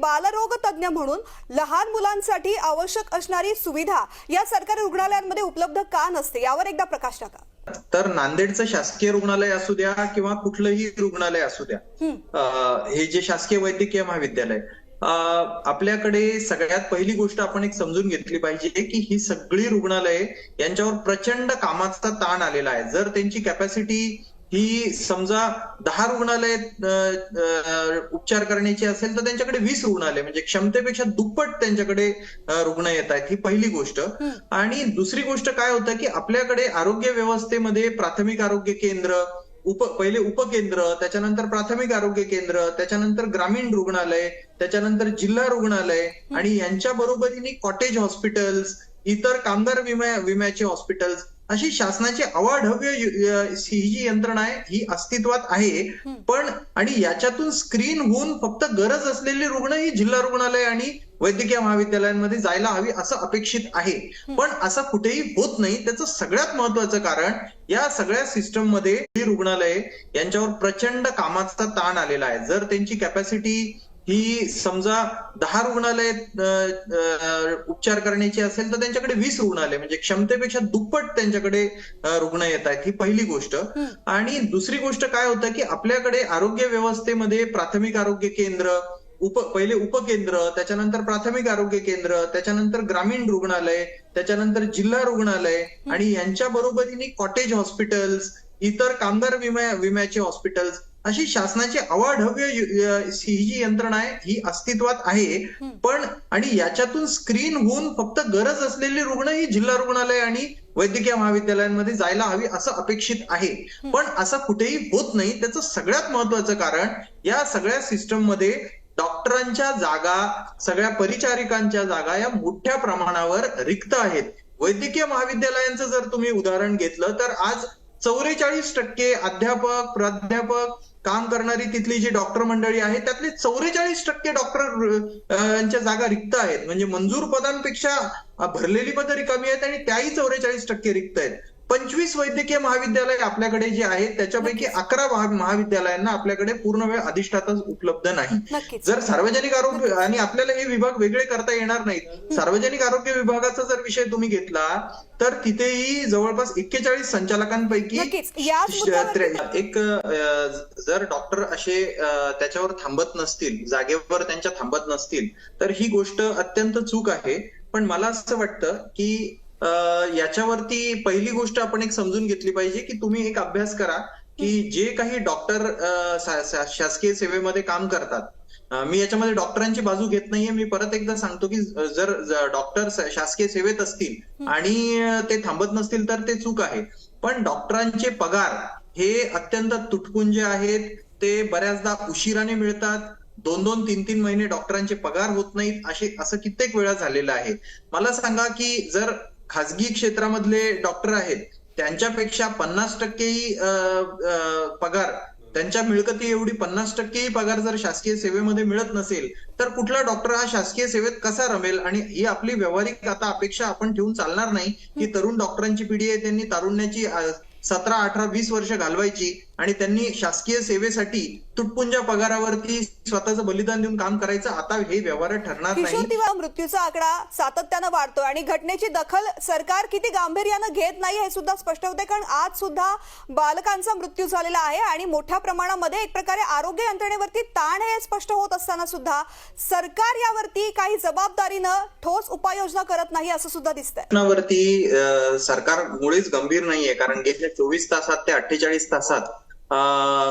बालरोग तज्ञ म्हणून लहान मुलांसाठी आवश्यक असणारी सुविधा या सरकारी रुग्णालयांमध्ये उपलब्ध का नसते, यावर एकदा प्रकाश टाका. तर नांदेडचं शासकीय रुग्णालय असू द्या किंवा कुठलंही रुग्णालय असू द्या, हे जे शासकीय वैद्यकीय महाविद्यालय, आपल्याकडे सगळ्यात पहिली गोष्ट आपण एक समजून घेतली पाहिजे की ही सगळी रुग्णालये यांच्यावर प्रचंड कामाचा ताण आलेला आहे. जर त्यांची कॅपॅसिटी ही समजा 10 रुग्णालय उपचार करण्याची असेल तर त्यांच्याकडे 20 रुग्णालय, म्हणजे क्षमतेपेक्षा दुप्पट त्यांच्याकडे रुग्ण येत आहेत. ही पहिली गोष्ट. आणि दुसरी गोष्ट काय होतं की आपल्याकडे आरोग्य व्यवस्थेमध्ये प्राथमिक आरोग्य केंद्र, पहिले उपकेंद्र, त्याच्यानंतर प्राथमिक आरोग्य केंद्र, त्याच्यानंतर ग्रामीण रुग्णालय, त्याच्यानंतर जिल्हा रुग्णालय आणि यांच्या बरोबरीने कॉटेज हॉस्पिटल्स, इतर कामगार विम्याचे हॉस्पिटल्स, अशी शासनाची अवाढव्य ही जी यंत्रणा आहे ही अस्तित्वात आहे. पण आणि याच्यातून स्क्रीन होऊन फक्त गरज असलेली रुग्ण ही जिल्हा रुग्णालय आणि वैद्यकीय महाविद्यालयांमध्ये जायला हवी असं अपेक्षित आहे. पण असं कुठेही होत नाही. त्याचं सगळ्यात महत्वाचं कारण या सगळ्या सिस्टम मध्ये रुग्णालये यांच्यावर प्रचंड कामाचा ताण आलेला आहे. जर त्यांची कॅपॅसिटी ही समजा 10 रुग्णालय उपचार करण्याची असेल तर त्यांच्याकडे 20 रुग्णालय, म्हणजे क्षमतेपेक्षा दुप्पट त्यांच्याकडे रुग्ण येत आहेत. ही पहिली गोष्ट. आणि दुसरी गोष्ट काय होतं की आपल्याकडे आरोग्य व्यवस्थेमध्ये प्राथमिक आरोग्य केंद्र, पहिले उपकेंद्र, त्याच्यानंतर प्राथमिक आरोग्य केंद्र, त्याच्यानंतर ग्रामीण रुग्णालय, त्याच्यानंतर जिल्हा रुग्णालय आणि यांच्या बरोबरीने कॉटेज हॉस्पिटल्स, इतर कामगार विम्याचे हॉस्पिटल्स, अशी शासनाची अवाढव्य ही जी यंत्रणा आहे ही अस्तित्वात आहे. पण आणि याच्यातून स्क्रीन होऊन फक्त गरज असलेली रुग्ण ही जिल्हा रुग्णालय आणि वैद्यकीय महाविद्यालयांमध्ये जायला हवी असं अपेक्षित आहे. पण असं कुठेही होत नाही. त्याचं सगळ्यात महत्वाचं कारण या सगळ्या सिस्टम मध्ये डॉक्टरांच्या जागा, सगळ्या परिचारिकांच्या जागा या मोठ्या प्रमाणावर रिक्त आहेत. वैद्यकीय महाविद्यालयांचं जर तुम्ही उदाहरण घेतलं तर आज 44% अध्यापक, प्राध्यापक, काम करणारी तिथली जी डॉक्टर मंडळी आहे त्यातले 44% डॉक्टरांच्या जागा रिक्त आहेत. म्हणजे मंजूर पदांपेक्षा भरलेली पदं रिकामी आहेत आणि त्याही 44% रिक्त आहेत. 25 वैद्यकीय महाविद्यालय आपल्याकडे जे आहेत त्याच्यापैकी 11 महाविद्यालयांना आपल्याकडे पूर्ण वेळ अधिष्ठाता उपलब्ध नाही. जर सार्वजनिक आरोग्य, आणि आपल्याला हे विभाग वेगळे करता येणार नाहीत, सार्वजनिक आरोग्य विभागाचा जर विषय तुम्ही घेतला तर तिथेही जवळपास 41 संचालकांपैकी एक जर डॉक्टर असे त्याच्यावर थांबत नसतील, जागेवर त्यांच्या थांबत नसतील तर ही गोष्ट अत्यंत चूक आहे. पण मला असं वाटतं की याच्यावरती पहिली गोष्ट आपण एक समजून घेतली पाहिजे की तुम्ही एक अभ्यास करा की जे काही डॉक्टर शासकीय सेवेमध्ये काम करतात, मी याच्यामध्ये डॉक्टरांची बाजू घेत नाहीये, मी परत एकदा सांगतो की जर डॉक्टर शासकीय सेवेत असतील आणि ते थांबत नसतील तर ते चूक आहे. पण डॉक्टरांचे पगार हे अत्यंत तुटपुंजे आहेत. ते बऱ्याचदा उशिराने मिळतात. 2-2, 3-3 महिने डॉक्टरांचे पगार होत नाहीत. असं कित्येक वेळा झालेलं आहे. मला सांगा की जर खासगी क्षेत्रामधले डॉक्टर आहेत त्यांच्यापेक्षा 50%ही पगार, त्यांच्या मिळकती एवढी 50%ही पगार जर शासकीय सेवेमध्ये मिळत नसेल तर कुठला डॉक्टर हा शासकीय सेवेत कसा रमेल? आणि ही आपली व्यावहारिक आता अपेक्षा आपण ठेवून चालणार नाही की तरुण डॉक्टरांची पिढी आहे, त्यांनी तारुण्याची 17, 18, 20 वर्ष घालवायची आणि त्यांनी शासकीय सेवेसाठी तुटपुंजा पगारावरती स्वतःचं बलिदान देऊन काम करायचं. आता हे व्यवहार ठरणार नाही. किशोर मृत्यूचा आकडा सातत्यानं वाढतोय आणि घटनेची दखल सरकार किती गांभीर्यानं घेत नाही हे सुद्धा स्पष्ट होते. कारण आज सुद्धा बालकांचा मृत्यू झालेला आहे आणि मोठ्या प्रमाणामध्ये एक प्रकारे आरोग्य यंत्रणेवरती ताण हे स्पष्ट होत असताना सुद्धा सरकार यावरती काही जबाबदारीनं ठोस उपाययोजना करत नाही असं सुद्धा दिसतंय. वरती सरकार मुळीच गंभीर नाहीये. कारण गेल्या 24 तासात ते 48 तासात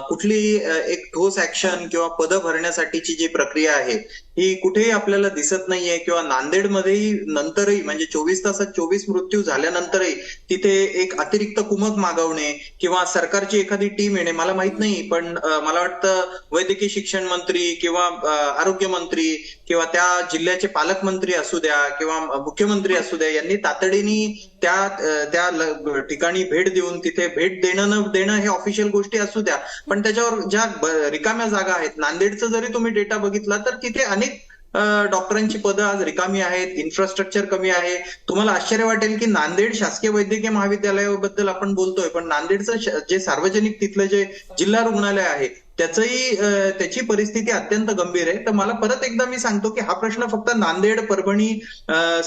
कुठली एक ठोस ऍक्शन किंवा पद भरण्यासाठीची जी प्रक्रिया आहे ही कुठेही आपल्याला दिसत नाहीये. किंवा नांदेडमध्येही नंतरही, म्हणजे 24 तासात 24 मृत्यू झाल्यानंतरही तिथे एक अतिरिक्त कुमक मागवणे किंवा सरकारची एखादी टीम येणे, मला माहित नाही, पण मला वाटतं वैद्यकीय शिक्षण मंत्री किंवा आरोग्य मंत्री किंवा त्या जिल्ह्याचे पालकमंत्री असू द्या किंवा मुख्यमंत्री असू द्या, यांनी तातडीने त्या ठिकाणी भेट देऊन तिथे भेट देणं न देणं हे ऑफिशियल गोष्टी असू द्या, पण त्याच्यावर ज्या रिकाम्या जागा आहेत, नांदेडचं जरी तुम्ही डेटा बघितला तर तिथे अनेक डॉक्टरांची पदं आज रिकामी आहेत, इन्फ्रास्ट्रक्चर कमी आहे. तुम्हाला आश्चर्य वाटेल की नांदेड शासकीय वैद्यकीय महाविद्यालयाबद्दल आपण बोलतोय, पण नांदेडचं जे सार्वजनिक तिथलं जे जिल्हा रुग्णालय आहे त्याची परिस्थिती अत्यंत गंभीर आहे. तर मला परत एकदा मी सांगतो की हा प्रश्न फक्त नांदेड, परभणी,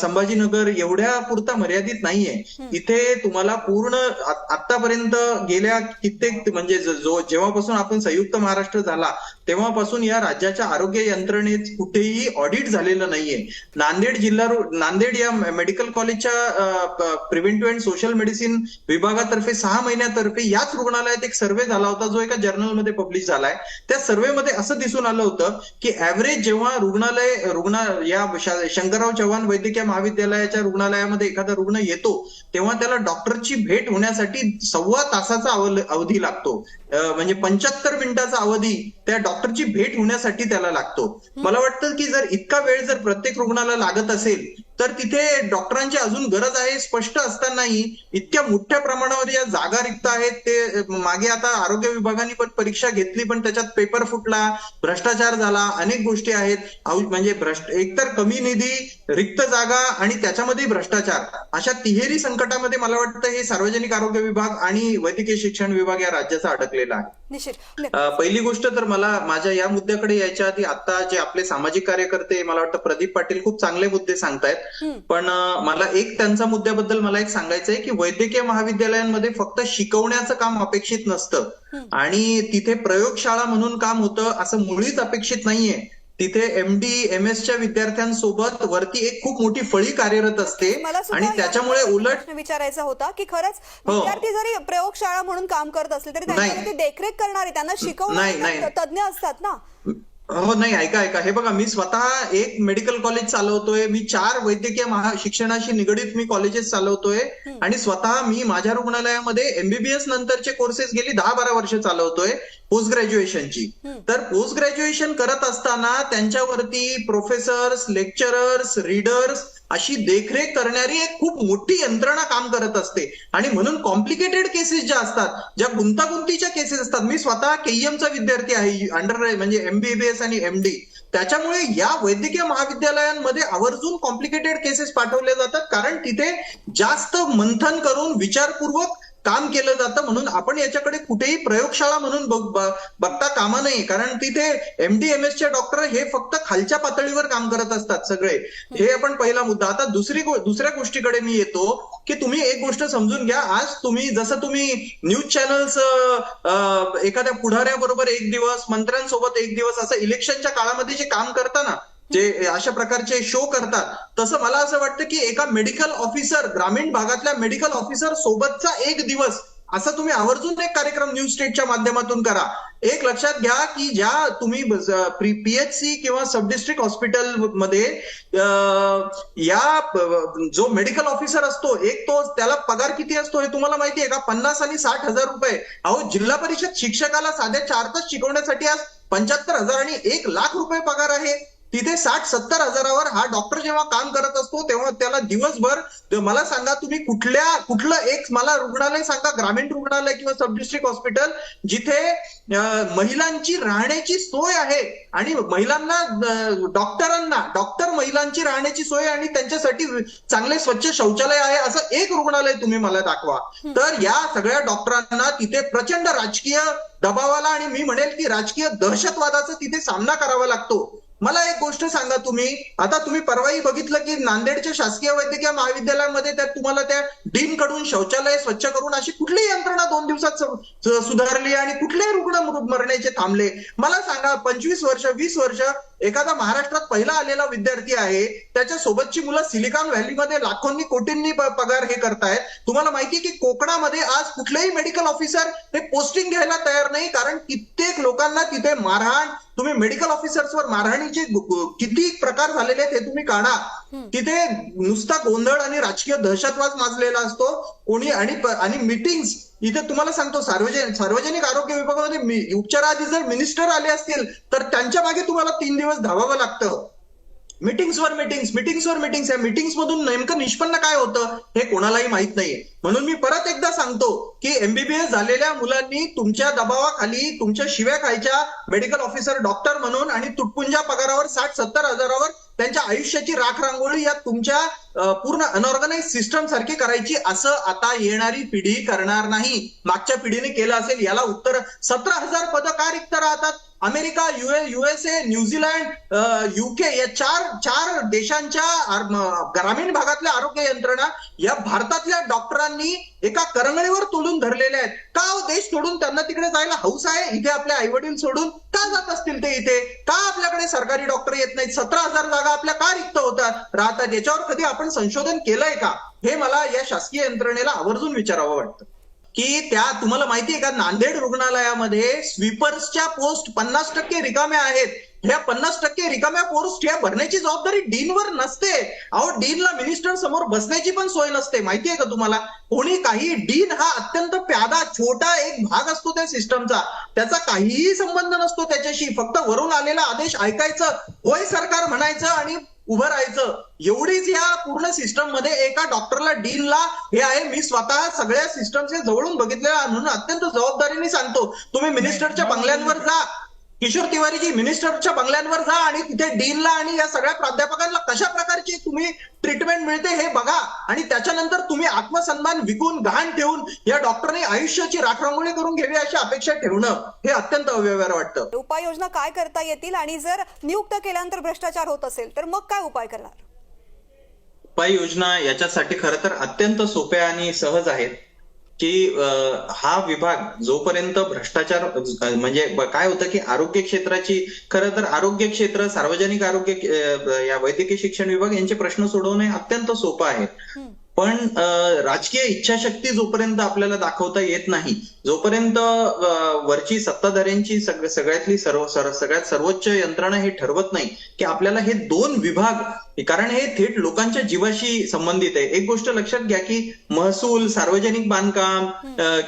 संभाजीनगर एवढ्या पुरता मर्यादित नाहीये. इथे तुम्हाला पूर्ण आतापर्यंत गेल्या कित्येक म्हणजे जेव्हापासून आपण संयुक्त महाराष्ट्र झाला तेव्हापासून या राज्याच्या आरोग्य यंत्रणेत कुठेही ऑडिट झालेलं नाहीये. नांदेड या मेडिकल कॉलेजच्या प्रिव्हेंटिव्ह अँड सोशल मेडिसिन विभागातर्फे 6 महिन्यातर्फे याच रुग्णालयात एक सर्व्हे झाला होता जो एका जर्नलमध्ये पब्लिश झालाय. त्या सर्व्हेमध्ये असं दिसून आलं होतं की ऍव्हरेज जेव्हा या शंकरराव चव्हाण वैद्यकीय महाविद्यालयाच्या रुग्णालयामध्ये एखादा रुग्ण येतो तेव्हा त्याला डॉक्टरची भेट होण्यासाठी 1.25 तासाचा अवधी लागतो. म्हणजे 75 मिनिटाचा अवधी त्या डॉक्टरची भेट होण्यासाठी त्याला लागतो. मला वाटतं की जर इतका वेळ जर प्रत्येक रुग्णाला लागत असेल तर तिथे डॉक्टरांची अजून गरज आहे स्पष्ट असतानाही इतक्या मोठ्या प्रमाणावर या जागा रिक्त आहेत. ते मागे आता आरोग्य विभागाने पण परीक्षा घेतली पण त्याच्यात पेपर फुटला, भ्रष्टाचार झाला, अनेक गोष्टी आहेत. म्हणजे एकतर कमी निधी, रिक्त जागा आणि त्याच्यामध्ये भ्रष्टाचार, अशा तिहेरी संकटामध्ये मला वाटतं हे सार्वजनिक आरोग्य विभाग आणि वैद्यकीय शिक्षण विभाग या राज्याचा अडकलेला आहे. पहिली गोष्ट तर मला माझ्या या मुद्द्याकडे यायच्या आधी आता जे आपले सामाजिक कार्यकर्ते मला वाटतं प्रदीप पाटील खूप चांगले मुद्दे सांगतायत. पण मला त्यांचा मुद्द्याबद्दल मला एक सांगायचं आहे की वैद्यकीय महाविद्यालयांमध्ये फक्त शिकवण्याचं काम अपेक्षित नसतं आणि तिथे प्रयोगशाळा म्हणून काम होतं असं मुळीच अपेक्षित नाहीये. तिथे MD MS च्या विद्यार्थ्यांसोबत वरती एक खूप मोठी फळी कार्यरत असते आणि त्याच्यामुळे उलट विचारायचा होता की खरंच विद्यार्थी जरी प्रयोगशाळा म्हणून काम करत असले तरी त्यांच्यामध्ये देखरेख करणारे, त्यांना शिकवणारे तज्ञ असतात ना. हो नाही, ऐका हे बघा, मी स्वतः एक मेडिकल कॉलेज चालवतोय, मी 4 वैद्यकीय शिक्षणाशी निगडीत मी कॉलेजेस चालवतोय आणि स्वतः मी माझ्या रुग्णालयामध्ये MBBS नंतरचे कोर्सेस गेली 10-12 वर्ष चालवतोय पोस्ट ग्रॅज्युएशनची. तर पोस्ट ग्रॅज्युएशन करत असताना त्यांच्यावरती प्रोफेसर्स, लेक्चरर्स, रीडर्स अशी देखरेख करणारी एक खूप मोठी यंत्रणा काम करत असते आणि म्हणून कॉम्प्लिकेटेड केसेस ज्या असतात, ज्या गुंतागुंतीच्या केसेस असतात, मी स्वतः KEMचा विद्यार्थी आहे, म्हणजे MBBS आणि MD. त्याच्यामुळे या वैद्यकीय महाविद्यालयांमध्ये आवर्जून कॉम्प्लिकेटेड केसेस पाठवले जातात कारण तिथे जास्त मंथन करून विचारपूर्वक काम केलं जातं. म्हणून आपण याच्याकडे कुठेही प्रयोगशाळा म्हणून बघता कामा नये कारण तिथे MD MS चे डॉक्टर हे फक्त खालच्या पातळीवर काम करत असतात सगळे. हे आपण पहिला मुद्दा. आता दुसऱ्या गोष्टीकडे मी येतो की तुम्ही एक गोष्ट समजून घ्या. आज तुम्ही न्यूज चॅनल्स एखाद्या पुढाऱ्याबरोबर एक दिवस, मंत्र्यांसोबत एक दिवस असं इलेक्शनच्या काळामध्ये जे काम करताना जे अशा प्रकारचे शो करतात, तसं मला असं वाटतं की एका मेडिकल ऑफिसर, ग्रामीण भागातल्या मेडिकल ऑफिसर सोबतचा एक दिवस असा तुम्ही आवर्जून एक कार्यक्रम न्यूज स्टेटच्या माध्यमातून करा. एक लक्षात घ्या की ज्या तुम्ही PHC किंवा सब डिस्ट्रिक्ट हॉस्पिटल मध्ये या जो मेडिकल ऑफिसर असतो त्याला पगार किती असतो हे तुम्हाला माहिती आहे का? 50 आणि 60 हजार रुपये. अहो, जिल्हा परिषद शिक्षकाला साध्या 4 तास शिकवण्यासाठी आज 75,000 आणि 1 लाख रुपये पगार आहे. तिथे 60-70 हजारावर हा डॉक्टर जेव्हा काम करत असतो तेव्हा त्याला दिवसभर, मला सांगा तुम्ही कुठलं एक मला रुग्णालय सांगा, ग्रामीण रुग्णालय किंवा सब डिस्ट्रिक्ट हॉस्पिटल जिथे महिलांची राहण्याची सोय आहे आणि डॉक्टर महिलांची राहण्याची सोय आणि त्यांच्यासाठी चांगले स्वच्छ शौचालय आहे असं एक रुग्णालय तुम्ही मला दाखवा. तर या सगळ्या डॉक्टरांना तिथे प्रचंड राजकीय दबावाला आणि मी म्हणेल की राजकीय दहशतवादाचा तिथे सामना करावा लागतो. मला एक गोष्ट सांगा, तुम्ही परवाही बघितलं की नांदेडच्या शासकीय वैद्यकीय महाविद्यालयामध्ये तुम्हाला त्या डीन कडून शौचालय स्वच्छ करून अशी कुठली यंत्रणा 2 दिवसात सुधारली आणि कुठले रुग्ण मरण्याचे थांबले? मला सांगा, 25 वर्ष 20 वर्ष एखादा महाराष्ट्रात पहिला आलेला विद्यार्थी आहे, त्याच्या सोबतची मुलं सिलिकॉन व्हॅलीमध्ये लाखोंनी कोटींनी पगार हे करतायत. तुम्हाला माहिती की कोकणामध्ये आज कुठलेही मेडिकल ऑफिसर हे पोस्टिंग घ्यायला तयार नाही कारण कित्येक लोकांना तिथे मारहाण, तुम्ही मेडिकल ऑफिसर्सवर मारहाणीचे किती प्रकार झालेले आहेत हे तुम्ही काढा. तिथे नुसता गोंधळ आणि राजकीय दहशतवाद माजलेला असतो कोणी आणि मीटिंग्स. इथे तुम्हाला सांगतो, सार्वजनिक आरोग्य विभागामध्ये उपचाराआधी जर मिनिस्टर आले असतील तर त्यांच्या मागे तुम्हाला 3 दिवस धावावं लागतं. मिटिंग्सवर मिटिंग्स. या मिटिंग्स मधून नेमकं निष्पन्न काय होतं हे कोणालाही माहित नाहीये. म्हणून मी परत एकदा सांगतो की MBBS झालेल्या मुलांनी तुमच्या दबावाखाली तुमच्या शिव्या खायच्या मेडिकल ऑफिसर डॉक्टर म्हणून आणि तुटपुंजा पगारावर 60-70 हजारावर त्यांच्या आयुष्याची राखरांगोळी या तुमच्या पूर्ण अनऑर्गनाइज सिस्टम सारखी करायची, असं आता येणारी पिढी करणार नाही. मागच्या पिढीने केलं असेल याला उत्तर. 17,000 पदं का रिक्त राहतात? अमेरिका, USA, न्यूझीलंड, UK या चार देशांच्या ग्रामीण भागातल्या आरोग्य यंत्रणा या भारतातल्या डॉक्टरांनी एका करंगळीवर तोडून धरलेल्या आहेत. का हो देश सोडून त्यांना तिकडे जायला हौस आहे? इथे आपले आई वडील सोडून का जात असतील ते इथे? का आपल्याकडे सरकारी डॉक्टर येत नाहीत? 17,000 जागा आपल्या का रिक्त राहतात? याच्यावर कधी आपण संशोधन केलंय का? हे मला या शासकीय यंत्रणेला आवर्जून विचारावं वाटतं. की त्या तुम्हाला माहितीये का, नांदेड रुग्णालयामध्ये स्वीपर्सच्या पोस्ट 50% रिकाम्या आहेत. ह्या 50% रिकाम्या पोस्ट ह्या भरण्याची जबाबदारी डीनवर नसते. अहो, डीनला मिनिस्टर समोर बसण्याची पण सोय नसते. माहितीये का तुम्हाला? कोणी काही, डीन हा अत्यंत प्यादा छोटा एक भाग असतो त्या सिस्टमचा. त्याचा काहीही संबंध नसतो त्याच्याशी. फक्त वरून आलेला आदेश ऐकायचं, होय सरकार म्हणायचं आणि उभं राहायचं. एवढीच या पूर्ण सिस्टम मध्ये एका डॉक्टरला, डीनला हे आहे. मी स्वतः सगळ्या सिस्टमचे जवळून बघितलेला म्हणून अत्यंत जबाबदारीने सांगतो. तुम्ही मिनिस्टरच्या बंगल्यांवर जा, किशोर तिवारीजी, मिनिस्टरच्या बंगल्यांवर जा आणि तिथे डीनला आणि या सगळ्या प्राध्यापकांना कशा प्रकारची तुम्ही ट्रीटमेंट मिळते हे बघा. आणि त्याच्यानंतर तुम्ही आत्मसन्मान विकून, गहाण ठेवून या डॉक्टरने आयुष्याची राखरांगोळी करून घ्यावी अशी अपेक्षा ठेवणं हे अत्यंत अव्यवहार वाटतं. उपाययोजना काय करता येतील आणि जर नियुक्त केल्यानंतर भ्रष्टाचार होत असेल तर मग काय उपाय करणार? उपाययोजना याच्यासाठी खरं तर अत्यंत सोप्या आणि सहज आहेत. की हा विभाग जोपर्यंत भ्रष्टाचार, म्हणजे काय होतं की आरोग्य क्षेत्राची, खरं तर आरोग्य क्षेत्र, सार्वजनिक आरोग्य, या वैद्यकीय शिक्षण विभाग यांचे प्रश्न सोडवणे अत्यंत सोपं आहे. पण राजकीय इच्छाशक्ती जोपर्यंत आपल्याला दाखवता येत नाही, जोपर्यंत वरची सत्ताधाऱ्यांची सगळ्यात सर्वोच्च यंत्रणा हे ठरवत नाही की आपल्याला हे दोन विभाग, कारण हे थेट लोकांच्या जीवाशी संबंधित आहे. एक गोष्ट लक्षात घ्या की महसूल, सार्वजनिक बांधकाम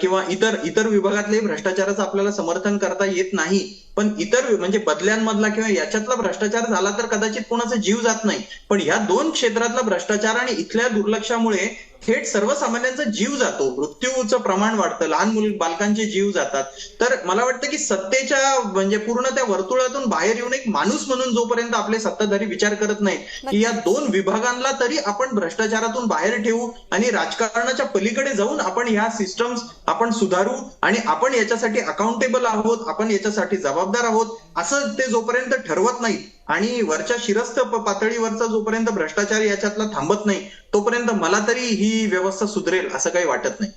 किंवा इतर विभागातले भ्रष्टाचाराचं आपल्याला समर्थन करता येत नाही. पण इतर म्हणजे बदल्यांमधला किंवा याच्यातला भ्रष्टाचार झाला तर कदाचित कोणाचा जीव जात नाही. पण ह्या दोन क्षेत्रातला भ्रष्टाचार आणि इथल्या दुर्लक्षामुळे थेट सर्वसामान्यांचा जीव जातो, मृत्यूचं प्रमाण वाढतं, लहान बालकांचे जीव जातात. तर मला वाटतं की सत्तेच्या म्हणजे पूर्ण त्या वर्तुळातून बाहेर येऊन एक माणूस म्हणून जोपर्यंत आपले सत्ताधारी विचार करत नाहीत की या दोन विभागांना तरी आपण भ्रष्टाचारातून बाहेर ठेवू आणि राजकारणाच्या पलीकडे जाऊन आपण ह्या सिस्टम्स आपण सुधारू आणि आपण याच्यासाठी अकाउंटेबल आहोत, आपण याच्यासाठी जबाबदार आहोत, असं ते जोपर्यंत ठरवत नाहीत आणि वरच्या शिरस्थ पातळीवरचा जोपर्यंत भ्रष्टाचार याच्यातला थांबत नाही, तोपर्यंत मला तरी ही व्यवस्था सुधरेल असं काही वाटत नाही.